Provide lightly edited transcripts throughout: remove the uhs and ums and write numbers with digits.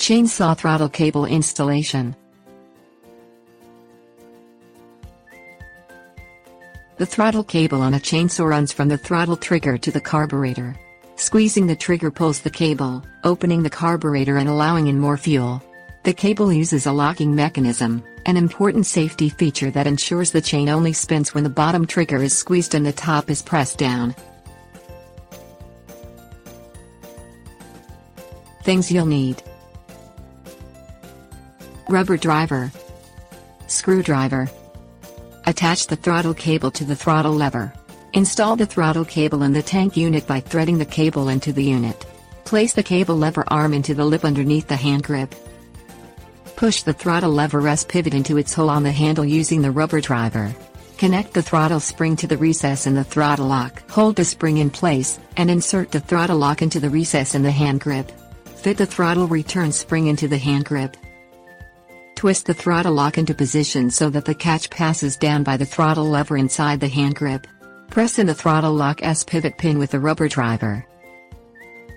Chainsaw throttle cable installation. The throttle cable on a chainsaw runs from the throttle trigger to the carburetor. Squeezing the trigger pulls the cable, opening the carburetor and allowing in more fuel. The cable uses a locking mechanism, an important safety feature that ensures the chain only spins when the bottom trigger is squeezed and the top is pressed down. Things you'll need: rubber driver, screwdriver. Attach the throttle cable to the throttle lever. Install the throttle cable in the tank unit by threading the cable into the unit. Place the cable lever arm into the lip underneath the hand grip. Push the throttle lever rest pivot into its hole on the handle using the rubber driver. Connect the throttle spring to the recess in the throttle lock. Hold the spring in place, and insert the throttle lock into the recess in the hand grip. Fit the throttle return spring into the hand grip. Twist the throttle lock into position so that the catch passes down by the throttle lever inside the hand grip. Press in the throttle lock S pivot pin with the rubber driver.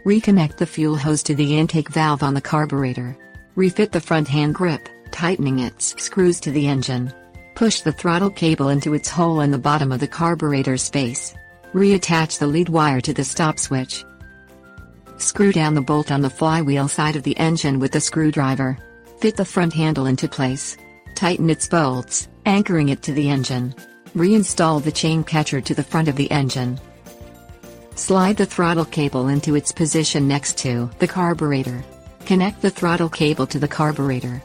Reconnect the fuel hose to the intake valve on the carburetor. Refit the front hand grip, tightening its screws to the engine. Push the throttle cable into its hole in the bottom of the carburetor space. Reattach the lead wire to the stop switch. Screw down the bolt on the flywheel side of the engine with the screwdriver. Fit the front handle into place. Tighten its bolts, anchoring it to the engine. Reinstall the chain catcher to the front of the engine. Slide the throttle cable into its position next to the carburetor. Connect the throttle cable to the carburetor.